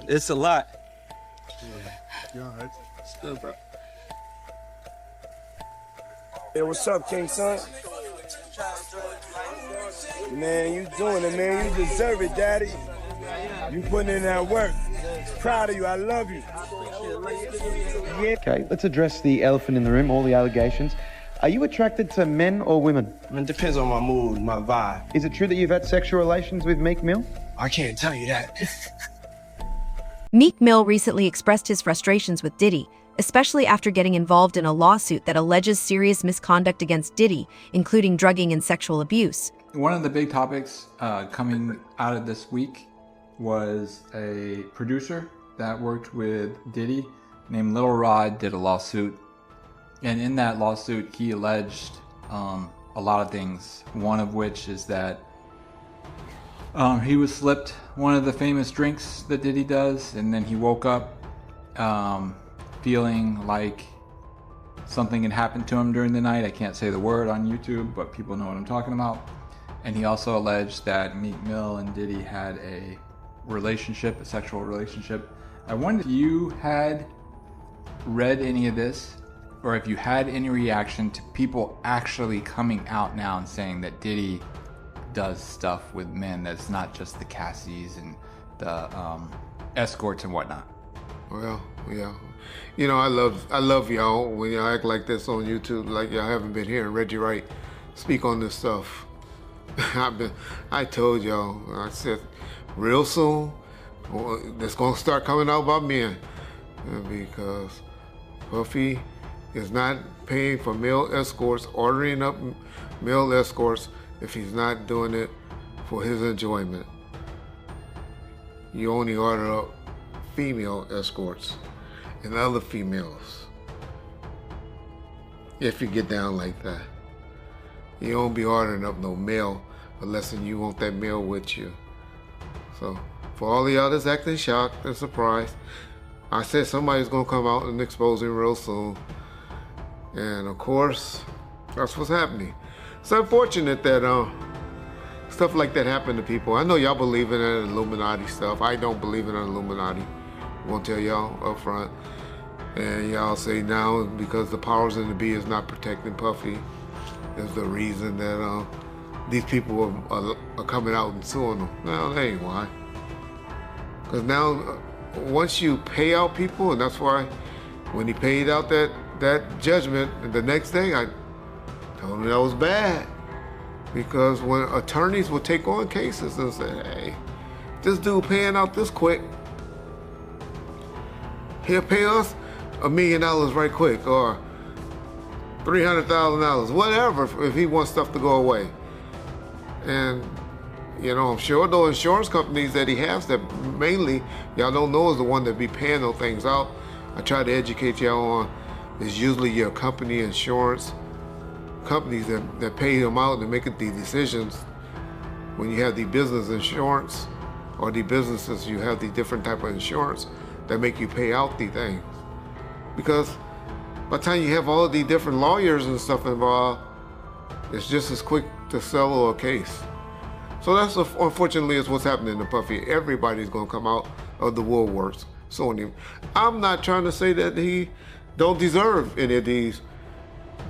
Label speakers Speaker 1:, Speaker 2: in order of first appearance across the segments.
Speaker 1: It's a lot.
Speaker 2: You all right?
Speaker 1: It's good, bro.
Speaker 3: Hey, what's up, King Son? Man, you doing it, man. You deserve it, Daddy. You putting in that work. Proud of you. I love you.
Speaker 4: Yeah. Okay, let's address the elephant in the room, all the allegations. Are you attracted to men or women?
Speaker 3: It depends on my mood, my vibe.
Speaker 4: Is it true that you've had sexual relations with Meek Mill?
Speaker 3: I can't tell you that.
Speaker 5: Meek Mill recently expressed his frustrations with Diddy, especially after getting involved in a lawsuit that alleges serious misconduct against Diddy, including drugging and sexual abuse.
Speaker 6: One of the big topics coming out of this week was a producer that worked with Diddy named Lil Rod did a lawsuit. And in that lawsuit, he alleged a lot of things. One of which is that he was slipped one of the famous drinks that Diddy does, and then he woke up feeling like something had happened to him during the night. I can't say the word on YouTube, but people know what I'm talking about. And he also alleged that Meek Mill and Diddy had a relationship, a sexual relationship. I wonder if you had read any of this, or if you had any reaction to people actually coming out now and saying that Diddy does stuff with men that's not just the Cassies and the escorts and whatnot.
Speaker 2: Well, yeah. You know, I love y'all when y'all act like this on YouTube, like y'all haven't been hearing Reggie Wright speak on this stuff. I told y'all, I said, real soon, it's gonna start coming out about men, because Puffy is not paying for male escorts, ordering up male escorts if he's not doing it for his enjoyment. You only order up female escorts and other females if you get down like that. You don't be ordering up no male unless you want that male with you. So for all the others acting shocked and surprised, I said somebody's gonna come out and expose him real soon. And of course, that's what's happening. It's unfortunate that stuff like that happened to people. I know y'all believe in that Illuminati stuff. I don't believe in an Illuminati. I won't tell y'all up front. And y'all say now because the powers in the be is not protecting Puffy is the reason that these people are coming out and suing them. No, that ain't why. Because now, once you pay out people, and that's why when he paid out that judgment, the next day I told him that was bad. Because when attorneys would take on cases and say, hey, this dude paying out this quick, he'll pay us $1 million right quick, or $300,000, whatever, if he wants stuff to go away. And, you know, I'm sure those insurance companies that he has that mainly y'all don't know is the one that be paying those things out. I try to educate y'all on, is usually your company insurance companies that pay them out and make the decisions when you have the business insurance, or the businesses, you have the different type of insurance that make you pay out the things. Because by the time you have all of the different lawyers and stuff involved, it's just as quick to settle a case. So that's unfortunately is what's happening to Puffy. Everybody's gonna come out of the woodworks suing him. I'm not trying to say that he don't deserve any of these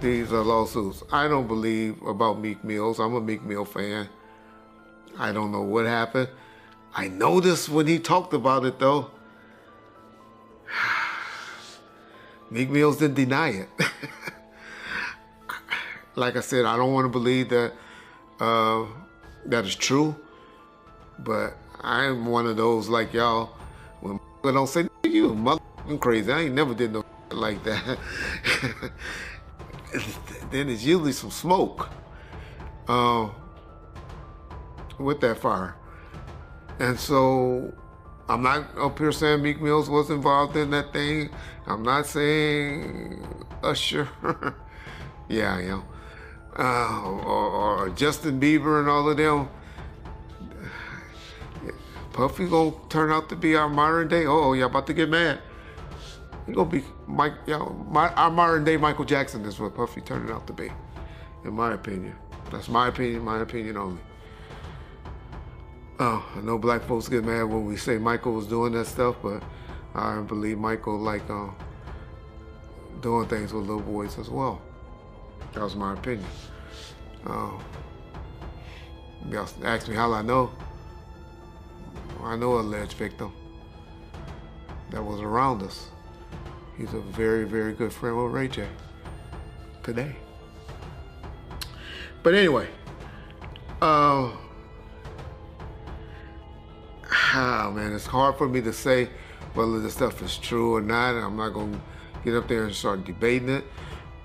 Speaker 2: lawsuits. I don't believe about Meek Mills. I'm a Meek Mill fan. I don't know what happened. I noticed when he talked about it though, Meek Mills didn't deny it. Like I said, I don't want to believe that that is true, but I'm one of those like y'all, when don't say, you motherfucking crazy, I ain't never did no like that. Then it's usually some smoke with that fire. And so I'm not up here saying Meek Mills was involved in that thing. I'm not saying Usher. Yeah, I am. Or Justin Bieber and all of them. Puffy gonna turn out to be our modern day. Oh, y'all about to get mad. He gonna be our modern day Michael Jackson is what Puffy turning out to be, in my opinion. That's my opinion only. I know black folks get mad when we say Michael was doing that stuff, but I believe Michael like doing things with little boys as well. That was my opinion. Y'all asked me how I know. I know an alleged victim that was around us. He's a very, very good friend with Ray J today. But anyway, man, it's hard for me to say whether this stuff is true or not, and I'm not going to get up there and start debating it.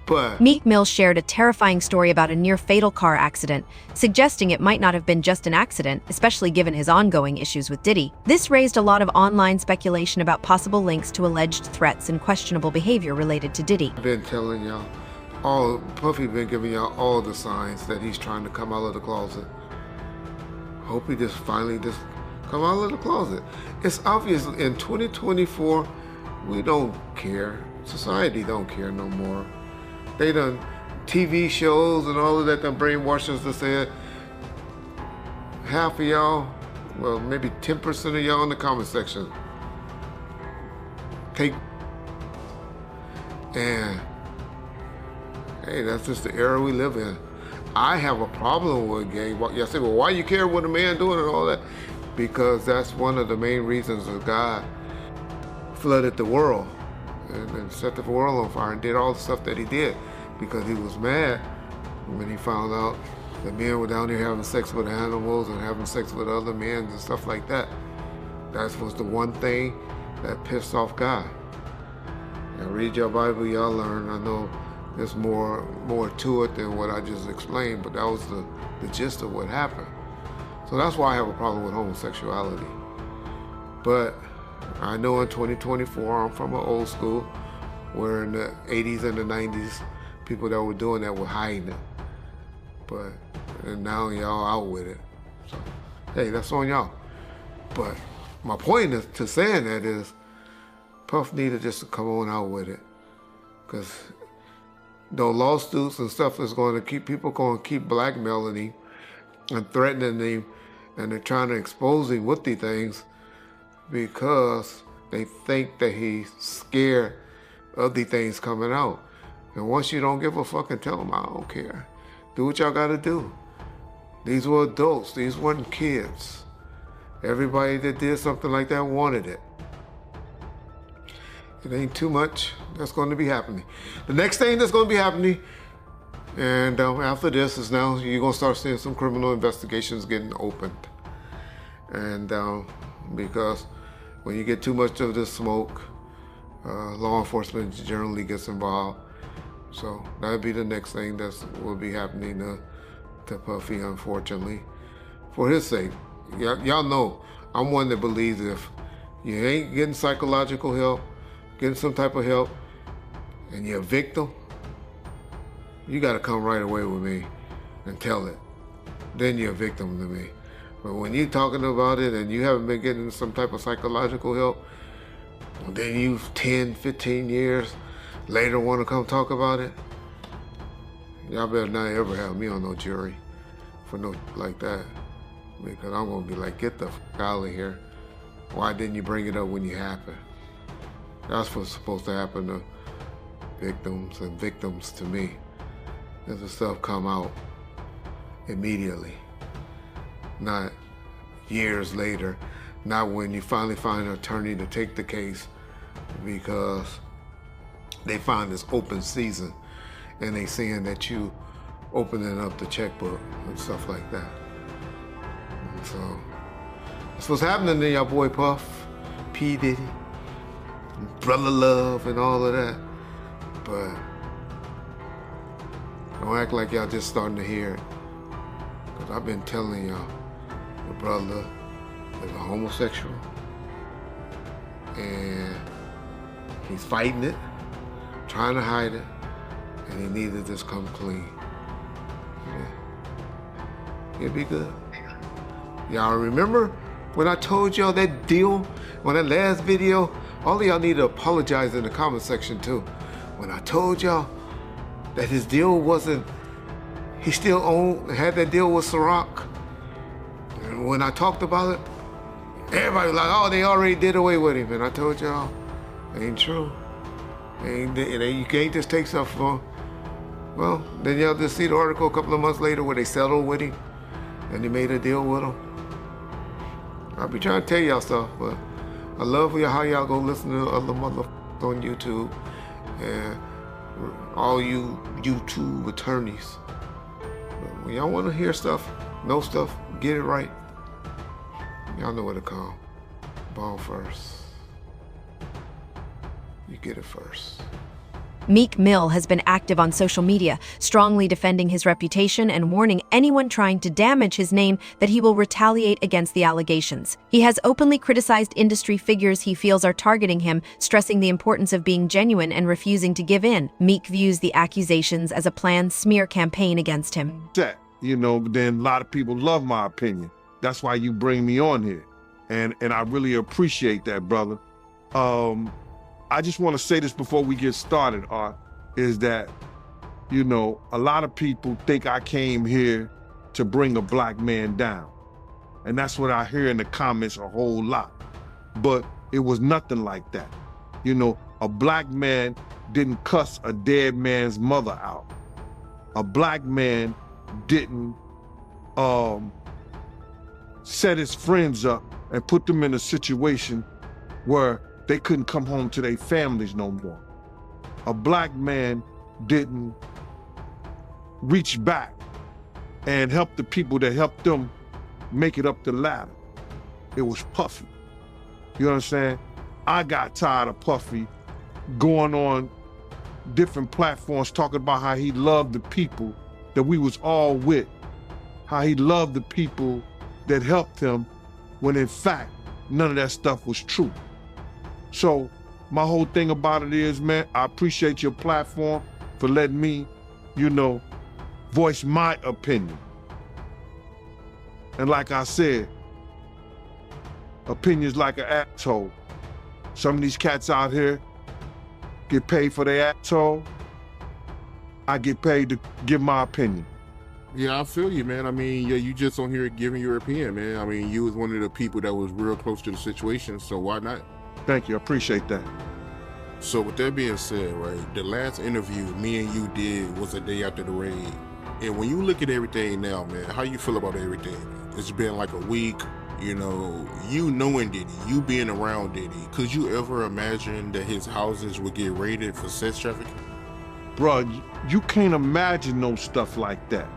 Speaker 2: But
Speaker 5: Meek Mill shared a terrifying story about a near-fatal car accident, suggesting it might not have been just an accident, especially given his ongoing issues with Diddy. This raised a lot of online speculation about possible links to alleged threats and questionable behavior related to Diddy.
Speaker 2: I've been telling y'all, Puffy been giving y'all all the signs that he's trying to come out of the closet. Hope he just finally come out of the closet. It's obvious in 2024, we don't care. Society don't care no more. They done TV shows and all of that done brainwashed us to say half of y'all, well, maybe 10% of y'all in the comment section and hey, that's just the era we live in. I have a problem with gay. Y'all say, well, why you care what a man doing and all that? Because that's one of the main reasons that God flooded the world and set the world on fire and did all the stuff that he did, because he was mad when he found out that men were down here having sex with animals and having sex with other men and stuff like that. That was the one thing that pissed off God. Now read your Bible, y'all learn. I know there's more to it than what I just explained, but that was the gist of what happened. So that's why I have a problem with homosexuality. But I know in 2024, I'm from an old school, where in the 80s and the 90s, people that were doing that were hiding it. And now y'all out with it. So, hey, that's on y'all. But my point to saying that is, Puff needed just to come on out with it. Because those lawsuits and stuff is going to keep blackmailing him and threatening him, and they're trying to expose him with these things because they think that he's scared of these things coming out. And once you don't give a fuck and tell them, I don't care. Do what y'all gotta do. These were adults, these weren't kids. Everybody that did something like that wanted it. It ain't too much that's going to be happening. The next thing that's going to be happening, and after this, is now you're going to start seeing some criminal investigations getting opened. And because when you get too much of this smoke, law enforcement generally gets involved. So that'll be the next thing that will be happening to Puffy, unfortunately, for his sake. Y'all know I'm one that believes if you ain't getting psychological help, getting some type of help, and you're a victim, you gotta come right away with me and tell it. Then you're a victim to me. But when you're talking about it and you haven't been getting some type of psychological help, then you 10, 15 years later want to come talk about it, y'all better not ever have me on no jury for no like that. Because I'm gonna be like, get the fuck out of here. Why didn't you bring it up when you happened? That's what's supposed to happen to victims and victims to me. That the stuff come out immediately, not years later, not when you finally find an attorney to take the case because they find this open season and they seeing that you opening up the checkbook and stuff like that. And so that's what's happening to y'all boy Puff, P. Diddy, Brother Love and all of that. But don't act like y'all just starting to hear it. Because I've been telling y'all, your brother is a homosexual and he's fighting it, trying to hide it, and he needs to just come clean. Yeah. He'll be good. Y'all remember when I told y'all that deal on that last video? All of y'all need to apologize in the comment section too. When I told y'all that his deal wasn't, he still had that deal with Ciroc. And when I talked about it, everybody was like, oh, they already did away with him. And I told y'all, it ain't true. You can't just take stuff from. Well, then y'all just see the article a couple of months later where they settled with him and they made a deal with him. I'll be trying to tell y'all stuff, but I love how y'all go listen to other motherfuckers on YouTube and all you YouTube attorneys. But when y'all want to hear stuff, know stuff, get it right, y'all know where to come. Ball first. You get it first.
Speaker 5: Meek Mill has been active on social media, strongly defending his reputation and warning anyone trying to damage his name that he will retaliate against the allegations. He has openly criticized industry figures he feels are targeting him, stressing the importance of being genuine and refusing to give in. Meek views the accusations as a planned smear campaign against him.
Speaker 1: But then a lot of people love my opinion. That's why you bring me on here. And I really appreciate that, brother. I just want to say this before we get started, Art, is that, a lot of people think I came here to bring a black man down. And that's what I hear in the comments a whole lot. But it was nothing like that. A black man didn't cuss a dead man's mother out. A black man didn't set his friends up and put them in a situation where they couldn't come home to their families no more. A black man didn't reach back and help the people that helped them make it up the ladder. It was Puffy. You understand? I got tired of Puffy going on different platforms talking about how he loved the people that we was all with, how he loved the people that helped him, when in fact, none of that stuff was true. So my whole thing about it is, man, I appreciate your platform for letting me, voice my opinion. And like I said, opinions like an asshole. Some of these cats out here get paid for their asshole. I get paid to give my opinion.
Speaker 7: Yeah, I feel you, man. I mean, yeah, you just on here giving your opinion, man. I mean, you was one of the people that was real close to the situation, so why not?
Speaker 1: Thank you, I appreciate that.
Speaker 7: So with that being said, right, the last interview me and you did was a day after the raid. And when you look at everything now, man, how you feel about everything? It's been like a week, you knowing Diddy, you being around Diddy. Could you ever imagine that his houses would get raided for sex trafficking?
Speaker 1: Bro, you can't imagine no stuff like that.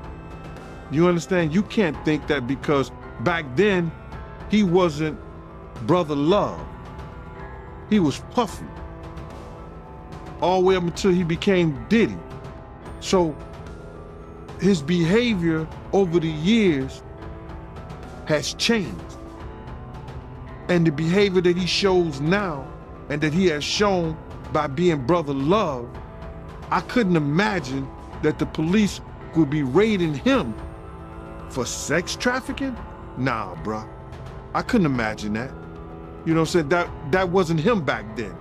Speaker 1: You understand? You can't think that, because back then, he wasn't Brother Love. He was Puffy. All the way up until he became Diddy. So his behavior over the years has changed. And the behavior that he shows now, and that he has shown by being Brother Love, I couldn't imagine that the police would be raiding him for sex trafficking? Nah, bruh. I couldn't imagine that. You know what I'm saying? That wasn't him back then.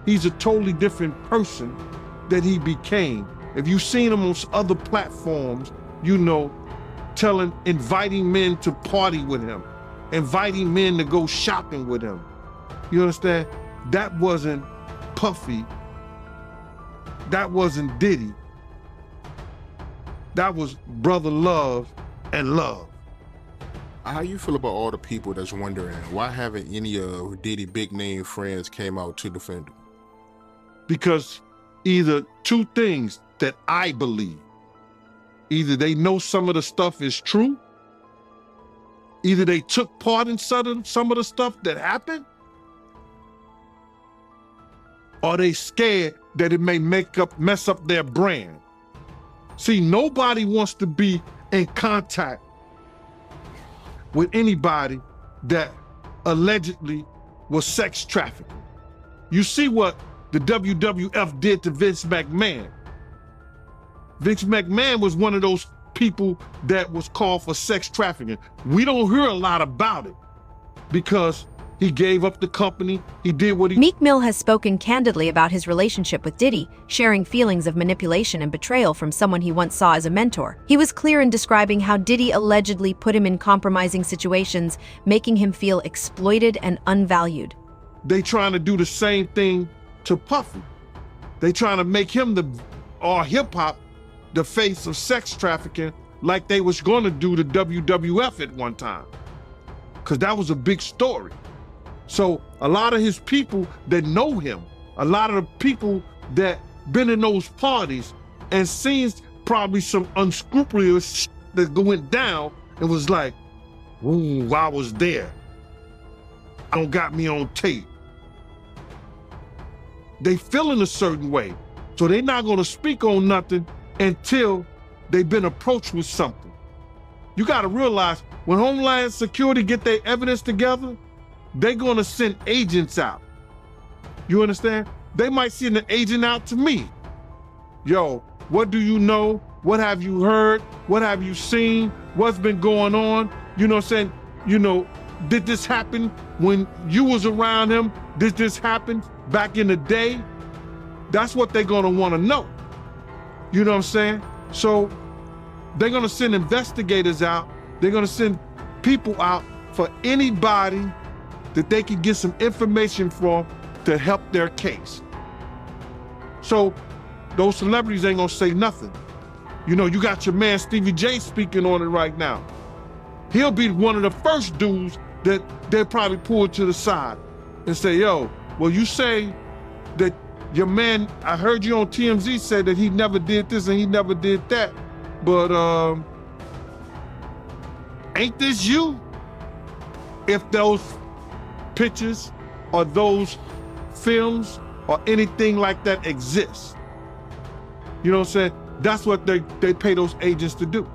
Speaker 1: He's a totally different person that he became. If you've seen him on other platforms, inviting men to party with him, inviting men to go shopping with him. You understand? That wasn't Puffy. That wasn't Diddy. That was Brother Love and Love.
Speaker 7: How you feel about all the people that's wondering why haven't any of Diddy big name friends came out to defend him?
Speaker 1: Because either two things that I believe. Either they know some of the stuff is true, either they took part in some of the stuff that happened, or they scared that it may mess up their brand. See, nobody wants to be in contact with anybody that allegedly was sex trafficking. You see what the WWF did to Vince McMahon. Vince McMahon was one of those people that was called for sex trafficking. We don't hear a lot about it because He gave up the company. He did what he...
Speaker 5: Meek Mill has spoken candidly about his relationship with Diddy, sharing feelings of manipulation and betrayal from someone he once saw as a mentor. He was clear in describing how Diddy allegedly put him in compromising situations, making him feel exploited and unvalued.
Speaker 1: They trying to do the same thing to Puffy. They trying to make him or hip-hop the face of sex trafficking like they was going to do the WWF at one time. Because that was a big story. So a lot of his people that know him, a lot of the people that been in those parties and seen probably some unscrupulous shit that went down and was like, ooh, I was there. I don't got me on tape. They feeling a certain way. So they're not gonna speak on nothing until they've been approached with something. You gotta realize when Homeland Security get their evidence together, they're gonna send agents out. You understand? They might send an agent out to me. Yo, what do you know? What have you heard? What have you seen? What's been going on? You know what I'm saying? You know, did this happen when you was around him? Did this happen back in the day? That's what they're gonna wanna know. You know what I'm saying? So they're gonna send investigators out. They're gonna send people out for anybody that they can get some information from to help their case. So those celebrities ain't gonna say nothing. You know, you got your man Stevie J speaking on it right now. He'll be one of the first dudes that they'll probably pull to the side and say, yo, well, you say that your man, I heard you on TMZ say that he never did this and he never did that, but ain't this you? If those pictures or those films or anything like that exists. You know what I'm saying? That's what they pay those agents to do.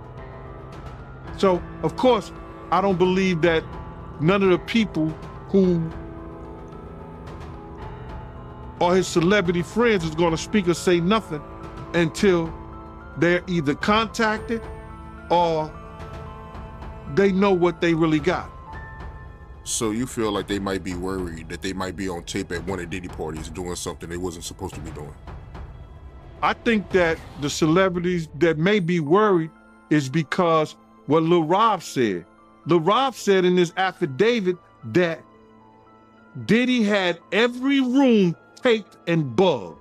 Speaker 1: So, of course, I don't believe that none of the people who are his celebrity friends is gonna speak or say nothing until they're either contacted or they know what they really got.
Speaker 7: So you feel like they might be worried that they might be on tape at one of Diddy parties doing something they wasn't supposed to be doing?
Speaker 1: I think that the celebrities that may be worried is because what Lil Rob said. Lil Rob said in his affidavit that Diddy had every room taped and bugged.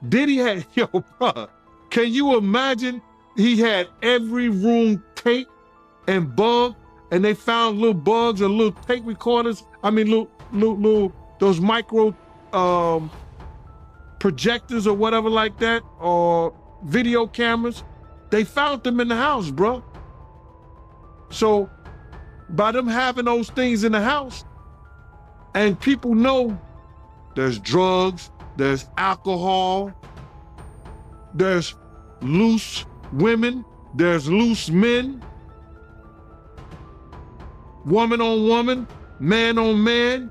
Speaker 1: Diddy had, yo, bro, can you imagine he had every room taped and bugged? And they found little bugs and little tape recorders. I mean, little those micro projectors or whatever like that, or video cameras. They found them in the house, bro. So by them having those things in the house, and people know there's drugs, there's alcohol, there's loose women, there's loose men, woman on woman, man on man,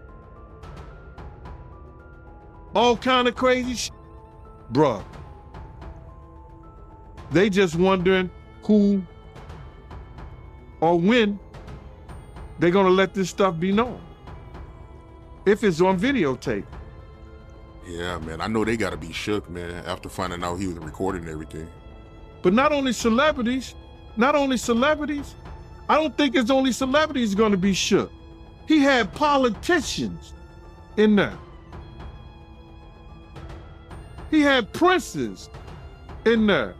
Speaker 1: all kind of crazy shit. Bruh, they just wondering who or when they're gonna let this stuff be known. If it's on videotape.
Speaker 7: Yeah, man, I know they gotta be shook, man, after finding out he was recording everything.
Speaker 1: But not only celebrities, I don't think it's only celebrities gonna be shook. He had politicians in there. He had princes in there.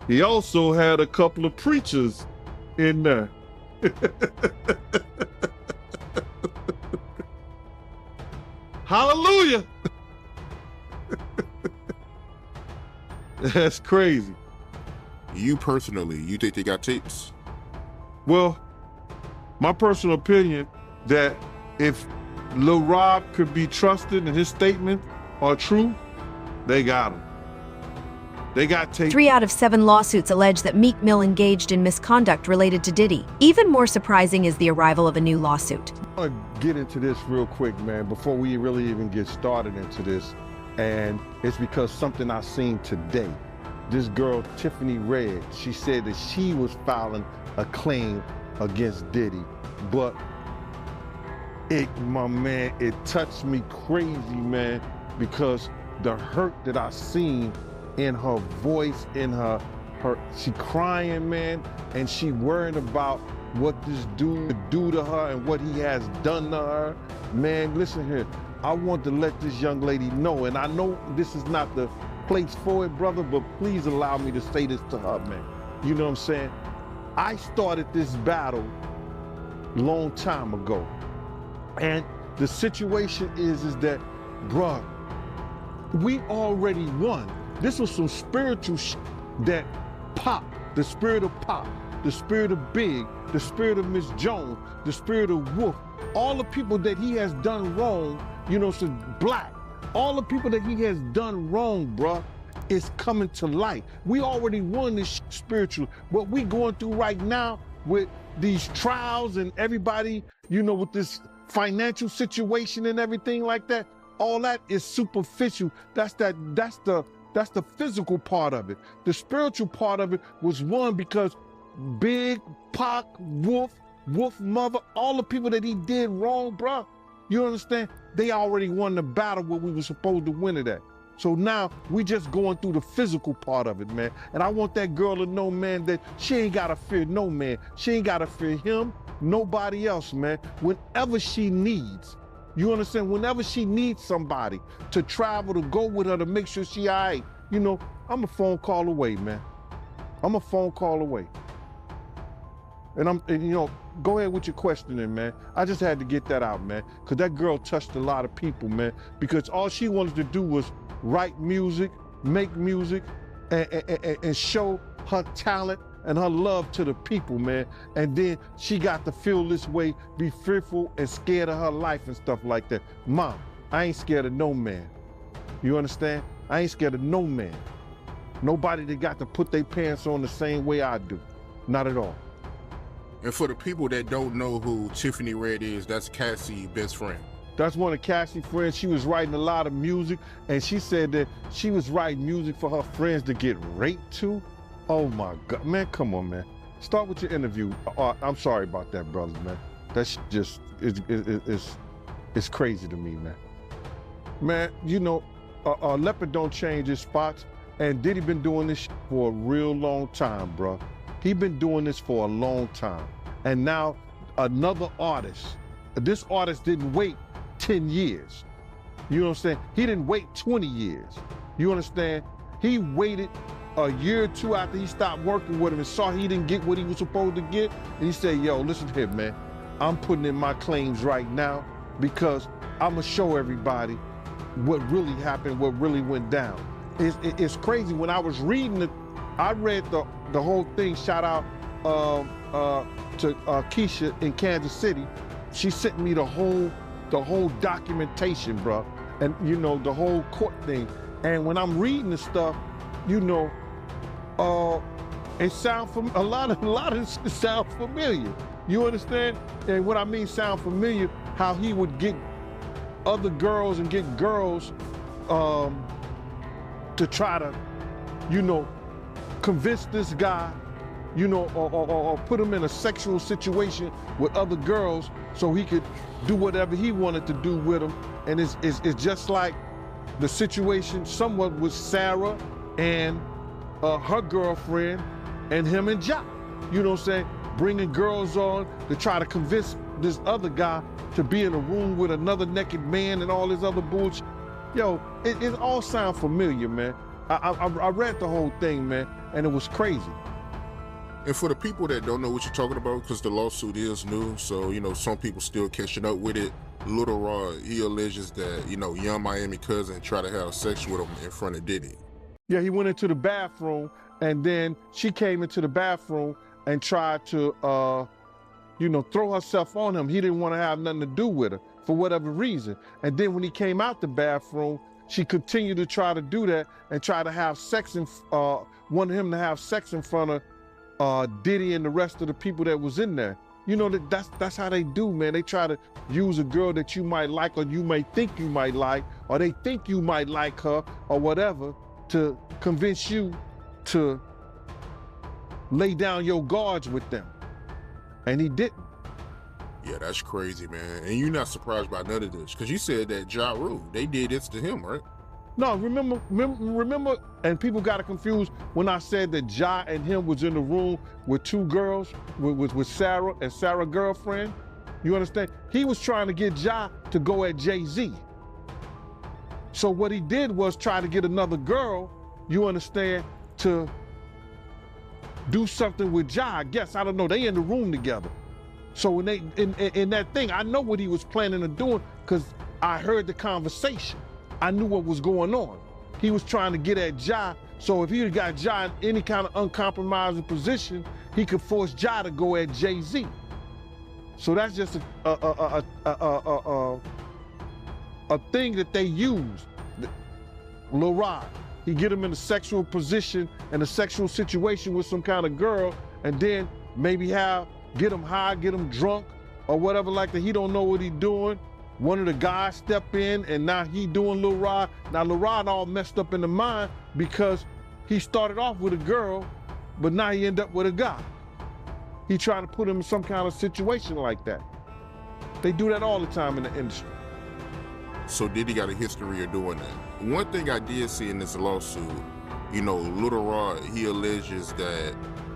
Speaker 1: He also had a couple of preachers in there. Hallelujah. That's crazy.
Speaker 7: You personally, you think they got tapes?
Speaker 1: Well, my personal opinion that if Lil Rob could be trusted and his statements are true, they got him. They got tapes.
Speaker 5: 3 out of 7 lawsuits allege that Meek Mill engaged in misconduct related to Diddy. Even more surprising is the arrival of a new lawsuit.
Speaker 8: I want to get into this real quick, man, before we really even get started into this. And it's because something I seen today. This girl, Tiffany Red, she said that she was filing a claim against Diddy, but my man, it touched me crazy, man, because the hurt that I seen in her voice, in her, she crying, man, and she worried about what this dude do to her and what he has done to her. Man, listen here, I want to let this young lady know, and I know this is not the place for it, brother, but please allow me to say this to her, man. You know what I'm saying? I started this battle long time ago. And the situation is that, bruh, we already won. This was some spiritual that Pop, the spirit of Pop, the spirit of Big, the spirit of Miss Jones, the spirit of Wolf, all the people that he has done wrong, you know, so Black, all the people that he has done wrong, bruh, is coming to light. We already won this spiritual. What we going through right now with these trials and everybody, you know, with this financial situation and everything like that, all that is superficial. That's the physical part of it. The spiritual part of it was won because Big, Pac, Wolf Mother, all the people that he did wrong, bruh, you understand? They already won the battle where we were supposed to win it at. So now we just going through the physical part of it, man. And I want that girl to know, man, that she ain't gotta fear no man. She ain't gotta fear him, nobody else, man. Whenever she needs, you understand? Whenever she needs somebody to travel, to go with her, to make sure she all right, you know, I'm a phone call away, man. I'm a phone call away. And you know, go ahead with your questioning, man. I just had to get that out, man, because that girl touched a lot of people, man, because all she wanted to do was write music, make music, and show her talent and her love to the people, man. And then she got to feel this way, be fearful and scared of her life and stuff like that. Mom, I ain't scared of no man. You understand? I ain't scared of no man. Nobody that got to put their pants on the same way I do. Not at all.
Speaker 7: And for the people that don't know who Tiffany Red is, that's Cassie's best friend.
Speaker 8: That's one of Cassie's friends. She was writing a lot of music, and she said that she was writing music for her friends to get raped to. Oh my God, man, come on, man. Start with your interview. I'm sorry about that, brothers, man. That's just, it's crazy to me, man. Man, you know, leopard don't change his spots, and Diddy been doing this for a real long time, bro. He been doing this for a long time. And now another artist, this artist didn't wait 10 years. You know what I'm saying? He didn't wait 20 years. You understand? He waited a year or two after he stopped working with him and saw he didn't get what he was supposed to get. And he said, yo, listen here, man. I'm putting in my claims right now because I'm gonna show everybody what really happened, what really went down. It's crazy. When I was reading it, I read the whole thing. Shout out to Keisha in Kansas City. She sent me the whole documentation, bro, and you know, the whole court thing. And when I'm reading the stuff, you know, it sounds from a lot of it sound familiar. You understand? And what I mean sound familiar, how he would get other girls and get girls to try to, you know, convince this guy, you know, or put him in a sexual situation with other girls so he could do whatever he wanted to do with them. And it's just like the situation somewhat with Sarah and her girlfriend and him and Jock. You know what I'm saying? Bringing girls on to try to convince this other guy to be in a room with another naked man and all this other bullshit. Yo, it all sounds familiar, man. I read the whole thing, man, and it was crazy.
Speaker 7: And for the people that don't know what you're talking about, because the lawsuit is new, so, you know, some people still catching up with it. Little Rod, he alleges that, you know, Young Miami cousin tried to have sex with him in front of Diddy.
Speaker 8: Yeah, he went into the bathroom, and then she came into the bathroom and tried to, you know, throw herself on him. He didn't want to have nothing to do with her for whatever reason. And then when he came out the bathroom, she continued to try to do that and try to have sex, wanted him to have sex in front of Diddy and the rest of the people that was in there. You know, that's how they do, man. They try to use a girl that you might like, or you may think you might like, or they think you might like her or whatever, to convince you to lay down your guards with them. And he didn't.
Speaker 7: Yeah, that's crazy, man. And you're not surprised by none of this, because you said that Ja Rule, they did this to him, right?
Speaker 8: No, remember, and people got it confused when I said that Ja and him was in the room with two girls, with Sarah and Sarah's girlfriend. You understand? He was trying to get Ja to go at Jay-Z. So what he did was try to get another girl, you understand, to do something with Ja. I guess, I don't know, they in the room together. So when they, in that thing, I know what he was planning on doing because I heard the conversation. I knew what was going on. He was trying to get at Ja, so if he had got Ja in any kind of uncompromising position, he could force Ja to go at Jay-Z. So that's just a thing that they use. Lil Rod, he get him in a sexual position and a sexual situation with some kind of girl, and then maybe get him high, get him drunk, or whatever like that. He don't know what he doing. One of the guys step in, and now he doing Lil Rod. Now Lil Rod all messed up in the mind because he started off with a girl, but now he end up with a guy. He trying to put him in some kind of situation like that. They do that all the time in the industry.
Speaker 7: So Diddy got a history of doing that. One thing I did see in this lawsuit, you know, Lil Rod, he alleges that,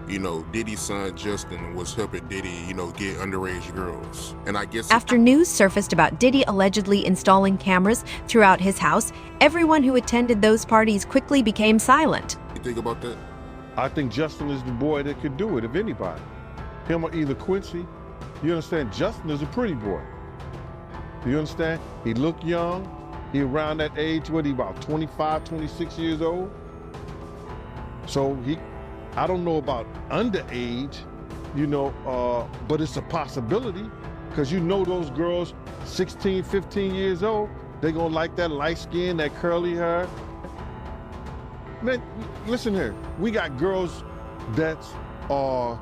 Speaker 7: you know, Diddy's son Justin was helping Diddy, you know, get underage girls. And I guess
Speaker 5: after news surfaced about Diddy allegedly installing cameras throughout his house, everyone who attended those parties quickly became silent.
Speaker 7: You think about that?
Speaker 8: I think Justin is the boy that could do it, if anybody. Him or either Quincy. You understand? Justin is a pretty boy. You understand? He look young. He around that age, what, he about 25, 26 years old? So I don't know about underage, you know, but it's a possibility because you know those girls 16, 15 years old, they gonna like that light skin, that curly hair. Man, listen here, we got girls that are,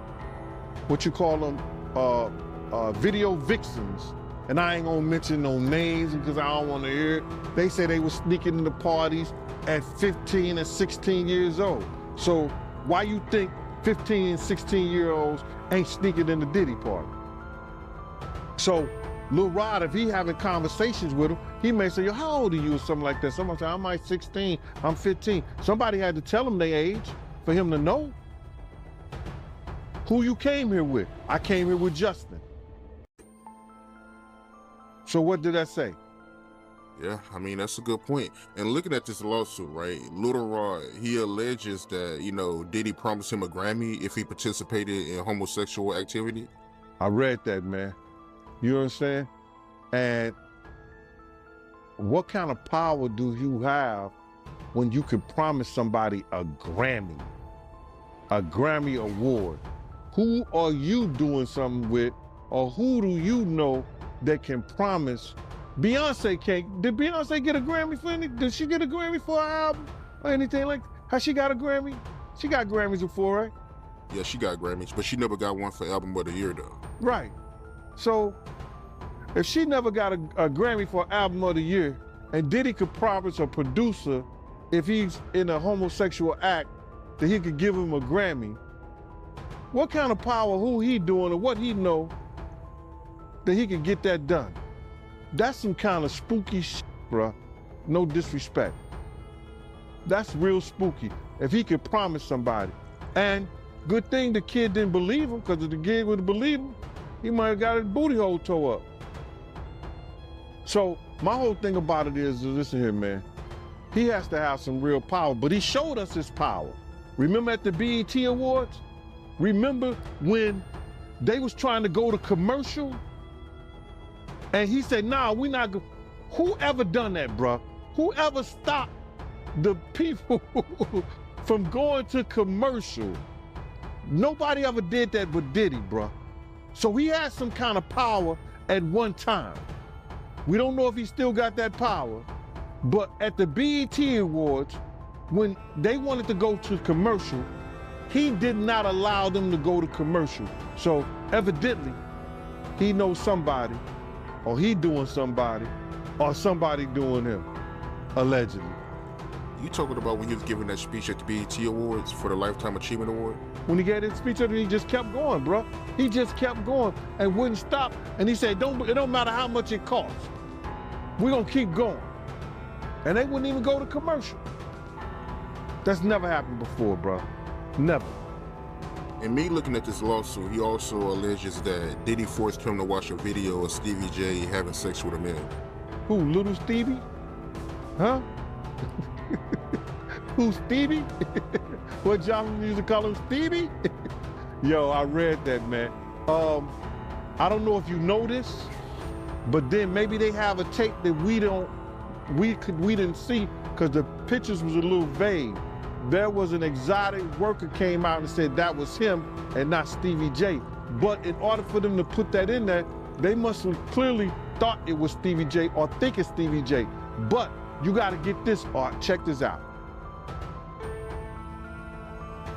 Speaker 8: what you call them, video vixens. And I ain't gonna mention no names because I don't wanna hear it. They say they were sneaking into parties at 15 and 16 years old. So why you think 15 and 16-year-olds ain't sneaking in the Diddy party? So Lil Rod, if he having conversations with him, he may say, yo, how old are you or something like that? Somebody say, I'm like 16, I'm 15. Somebody had to tell him their age for him to know. Who you came here with? I came here with Justin. So what did that say?
Speaker 7: Yeah, I mean, that's a good point. And looking at this lawsuit, right, Lil Rod, he alleges that, you know, Diddy promised him a Grammy if he participated in homosexual activity.
Speaker 8: I read that, man. You understand? And what kind of power do you have when you can promise somebody a Grammy award? Who are you doing something with, or who do you know that can promise? Beyonce can't. Did Beyonce get a Grammy for anything? Did she get a Grammy for an album or anything like that? Has she got a Grammy? She got Grammys before, right?
Speaker 7: Yeah, she got Grammys, but she never got one for Album of the Year, though.
Speaker 8: Right. So if she never got a Grammy for Album of the Year, and Diddy could promise a producer, if he's in a homosexual act, that he could give him a Grammy, what kind of power, who he doing, or what he know that he could get that done? That's some kind of spooky shit, bruh. No disrespect. That's real spooky. If he could promise somebody. And good thing the kid didn't believe him, because if the kid would have believed him, he might have got his booty hole tore up. So my whole thing about it is, listen here, man. He has to have some real power, but he showed us his power. Remember at the BET Awards? Remember when they was trying to go to commercial? And he said, nah, we not go. Whoever done that, bruh? Whoever stopped the people from going to commercial? Nobody ever did that but Diddy, bruh. So he had some kind of power at one time. We don't know if he still got that power, but at the BET Awards, when they wanted to go to commercial, he did not allow them to go to commercial. So evidently, he knows somebody, or he doing somebody, or somebody doing him, allegedly.
Speaker 7: You talking about when he was giving that speech at the BET Awards for the Lifetime Achievement Award?
Speaker 1: When he gave his speech, he just kept going, bro. He just kept going and wouldn't stop. And he said, it don't matter how much it costs. We're gonna keep going. And they wouldn't even go to commercial. That's never happened before, bro. Never.
Speaker 7: And me looking at this lawsuit, he also alleges that Diddy forced him to watch a video of Stevie J having sex with a man.
Speaker 1: Who, Little Stevie? Huh? Who, Stevie? What John used to call him, Stevie? Yo, I read that, man. I don't know if you know this, but then maybe they have a tape that we didn't see because the pictures was a little vague. There was an exotic worker came out and said that was him and not Stevie J. But in order for them to put that in there, they must have clearly thought it was Stevie J or think it's Stevie J. But you gotta get this, Art, check this out.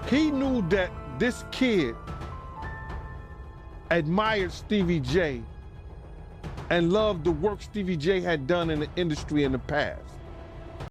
Speaker 1: He knew that this kid admired Stevie J and loved the work Stevie J had done in the industry in the past.